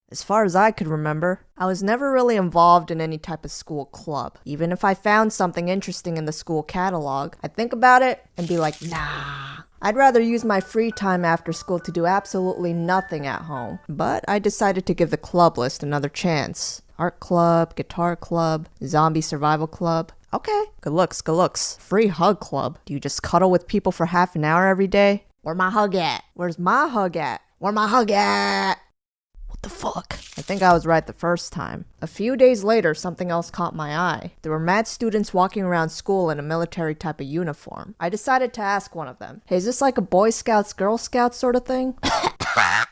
As far as I could remember, I was never really involved in any type of school club. Even if I found something interesting in the school catalog, I'd think about it and be like, nah. I'd rather use my free time after school to do absolutely nothing at home. But I decided to give the club list another chance. Art club, guitar club, zombie survival club. Okay, good looks, good looks. Free hug club. Do you just cuddle with people for half an hour every day? Where my hug at? Where's my hug at? Where my hug at? What the fuck? I think I was right the first time. A few days later, something else caught my eye. There were mad students walking around school in a military type of uniform. I decided to ask one of them, hey, is this like a Boy Scouts, Girl Scouts sort of thing?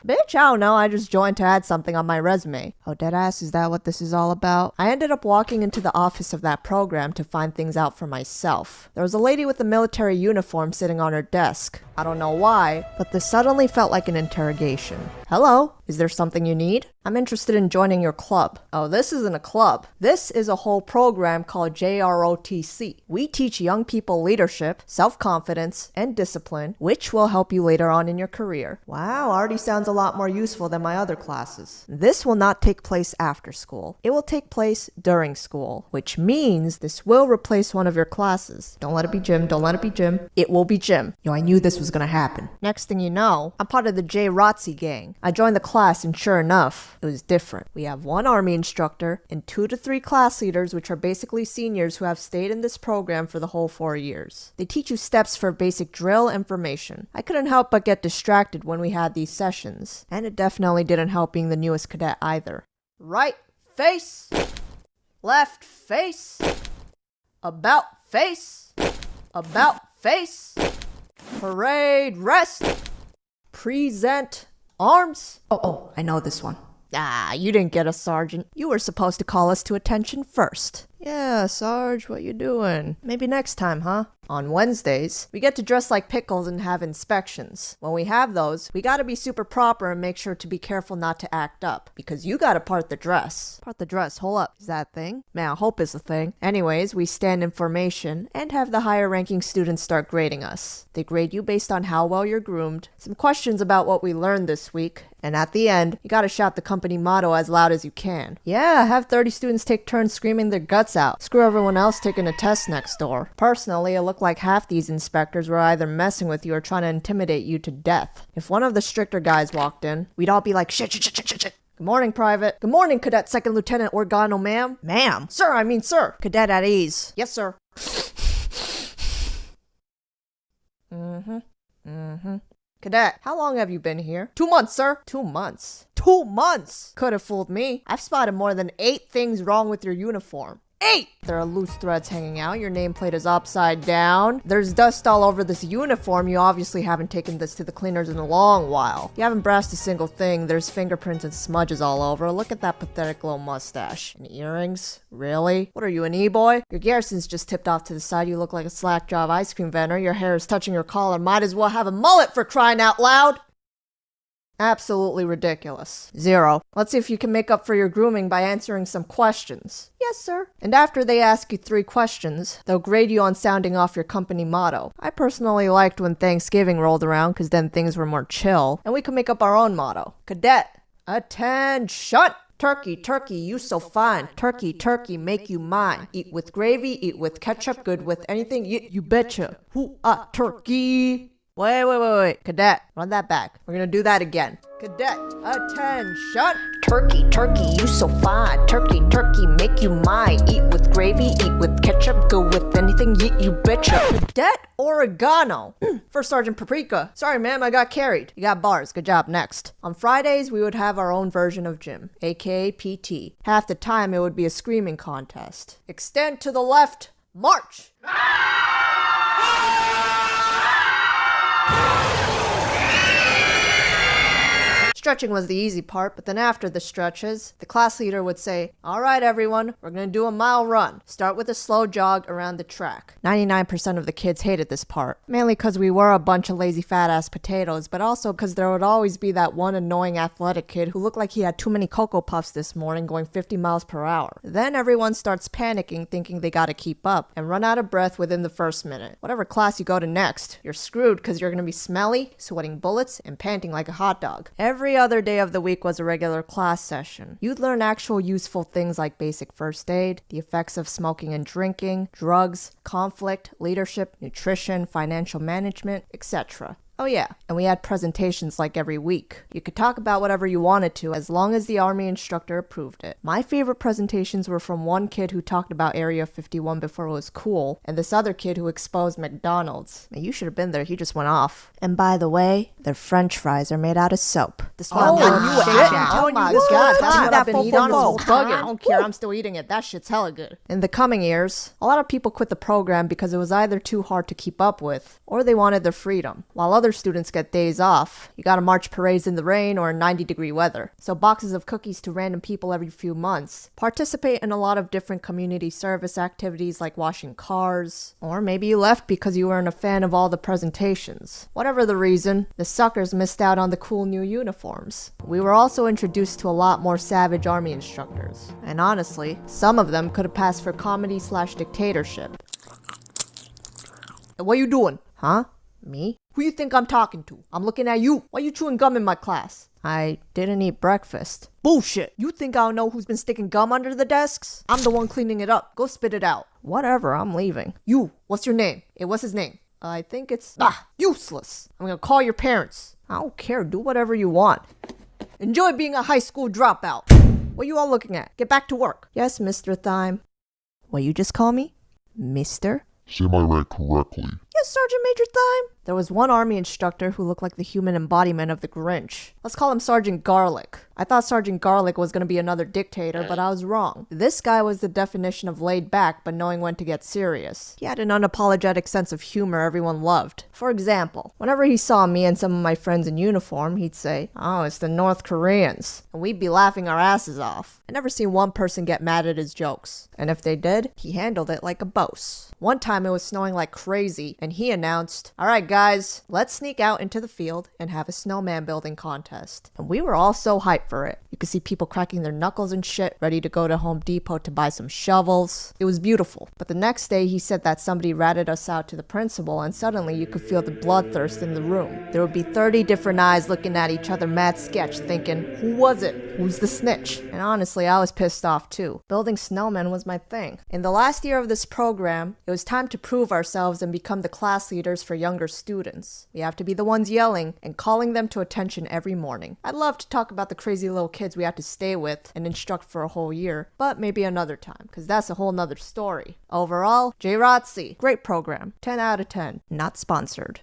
Bitch, I don't know, I just joined to add something on my resume. Oh, deadass, is that what this is all about? I ended up walking into the office of that program to find things out for myself. There was a lady with a military uniform sitting on her desk. I don't know why, but this suddenly felt like an interrogation. Hello, is there something you need? I'm interested in joining your club. Oh, this isn't a club. This is a whole program called JROTC. We teach young people leadership, self-confidence, and discipline, which will help you later on in your career. Wow, already sounds a lot more useful than my other classes. This will not take place after school. It will take place during school, which means this will replace one of your classes. Don't let it be gym, don't let it be gym. It will be gym. Yo, I knew this was gonna happen. Next thing you know, I'm part of the JROTC gang. I joined the class and sure enough, it was different. We have one army instructor and 2 to 3 class leaders, which are basically seniors who have stayed in this program for the whole 4 years. They teach you steps for basic drill information. I couldn't help but get distracted when we had these sessions, and it definitely didn't help being the newest cadet either. Right face, left face, about face, parade rest, present arms. Oh, I know this one. Ah, you didn't get us, Sergeant. You were supposed to call us to attention first. Yeah, Sarge, what you doing? Maybe next time, huh? On Wednesdays, we get to dress like pickles and have inspections. When we have those, we gotta be super proper and make sure to be careful not to act up. Because you gotta part the dress. Part the dress, hold up. Is that a thing? Man, I hope it's a thing. Anyways, we stand in formation and have the higher ranking students start grading us. They grade you based on how well you're groomed, some questions about what we learned this week, and at the end, you gotta shout the company motto as loud as you can. Yeah, have 30 students take turns screaming their guts out. Screw everyone else taking a test next door. Personally, it looked like half these inspectors were either messing with you or trying to intimidate you to death. If one of the stricter guys walked in, we'd all be like, shit. Good morning, Private. Good morning, Cadet Second Lieutenant Organo, ma'am. Ma'am? Sir, I mean sir. Cadet at ease. Yes, sir. Cadet, how long have you been here? 2 months, sir. 2 months? 2 months! Could have fooled me. I've spotted more than 8 things wrong with your uniform. 8! There are loose threads hanging out. Your nameplate is upside down. There's dust all over this uniform. You obviously haven't taken this to the cleaners in a long while. You haven't brassed a single thing. There's fingerprints and smudges all over. Look at that pathetic little mustache. And earrings? Really? What are you, an e-boy? Your garrison's just tipped off to the side. You look like a slack job ice cream vendor. Your hair is touching your collar. Might as well have a mullet for crying out loud. Absolutely ridiculous. 0. Let's see if you can make up for your grooming by answering some questions. Yes, sir. And after they ask you 3 questions, they'll grade you on sounding off your company motto. I personally liked when Thanksgiving rolled around because then things were more chill, and we could make up our own motto. Cadet, attention! Turkey, turkey, you so fine. Turkey, turkey, make you mine. Eat with gravy, eat with ketchup, good with anything, you betcha. Hoo-ah, turkey! Wait. Cadet, run that back. We're gonna do that again. Cadet, attention! Turkey, turkey, you so fine. Turkey, turkey, make you mine. Eat with gravy, eat with ketchup, go with anything, you betcha. Cadet Oregano. First Sergeant Paprika. Sorry, ma'am, I got carried. You got bars. Good job. Next. On Fridays, we would have our own version of gym, aka PT. Half the time, it would be a screaming contest. Extend to the left. March! Stretching was the easy part, but then after the stretches, the class leader would say, all right, everyone, we're going to do a mile run. Start with a slow jog around the track. 99% of the kids hated this part, mainly because we were a bunch of lazy fat-ass potatoes, but also because there would always be that one annoying athletic kid who looked like he had too many Cocoa Puffs this morning going 50 miles per hour. Then everyone starts panicking, thinking they gotta keep up, and run out of breath within the first minute. Whatever class you go to next, you're screwed because you're going to be smelly, sweating bullets, and panting like a hot dog. Every every other day of the week was a regular class session. You'd learn actual useful things like basic first aid, the effects of smoking and drinking, drugs, conflict, leadership, nutrition, financial management, etc. Oh yeah, and we had presentations like every week. You could talk about whatever you wanted to as long as the army instructor approved it. My favorite presentations were from one kid who talked about Area 51 before it was cool, and this other kid who exposed McDonald's. Man, you should have been there, he just went off. And by the way, their french fries are made out of soap. This one Oh, oh my god, that's what I've been eating on full. this bugger. I don't care, I'm still eating it. That shit's hella good. In the coming years, a lot of people quit the program because it was either too hard to keep up with, or they wanted their freedom. While other students get days off, you gotta march parades in the rain or in 90-degree weather. So boxes of cookies to random people every few months. Participate in a lot of different community service activities like washing cars. Or maybe you left because you weren't a fan of all the presentations. Whatever the reason, the suckers missed out on the cool new uniforms. We were also introduced to a lot more savage army instructors. And honestly, some of them could have passed for comedy/dictatorship. What you doing? Huh? Me? Who you think I'm talking to? I'm looking at you. Why you chewing gum in my class? I didn't eat breakfast. Bullshit. You think I don't know who's been sticking gum under the desks? I'm the one cleaning it up. Go spit it out. Whatever, I'm leaving. You, what's your name? What's his name? I think it's... useless. I'm gonna call your parents. I don't care. Do whatever you want. Enjoy being a high school dropout. What you all looking at? Get back to work. Yes, Mr. Thyme. What you just call me? Mister? Say my rank correctly. Yes, Sergeant Major Thyme. There was one army instructor who looked like the human embodiment of the Grinch. Let's call him Sergeant Garlic. I thought Sergeant Garlic was going to be another dictator, but I was wrong. This guy was the definition of laid back, but knowing when to get serious. He had an unapologetic sense of humor everyone loved. For example, whenever he saw me and some of my friends in uniform, he'd say, "Oh, it's the North Koreans." And we'd be laughing our asses off. I never seen one person get mad at his jokes. And if they did, he handled it like a boss. One time it was snowing like crazy, and he announced, "All right, guys, let's sneak out into the field and have a snowman building contest." And we were all so hyped for it. You could see people cracking their knuckles and shit, ready to go to Home Depot to buy some shovels. It was beautiful. But the next day he said that somebody ratted us out to the principal, and suddenly you could feel the bloodthirst in the room. There would be 30 different eyes looking at each other mad sketch, thinking, who was it? Who's the snitch? And honestly, I was pissed off too. Building snowmen was my thing. In the last year of this program, it was time to prove ourselves and become the class leaders for younger students. We have to be the ones yelling and calling them to attention every morning. I'd love to talk about the crazy little kids we had to stay with and instruct for a whole year, but maybe another time, because that's a whole nother story. Overall, JROTC, great program, 10 out of 10, not sponsored.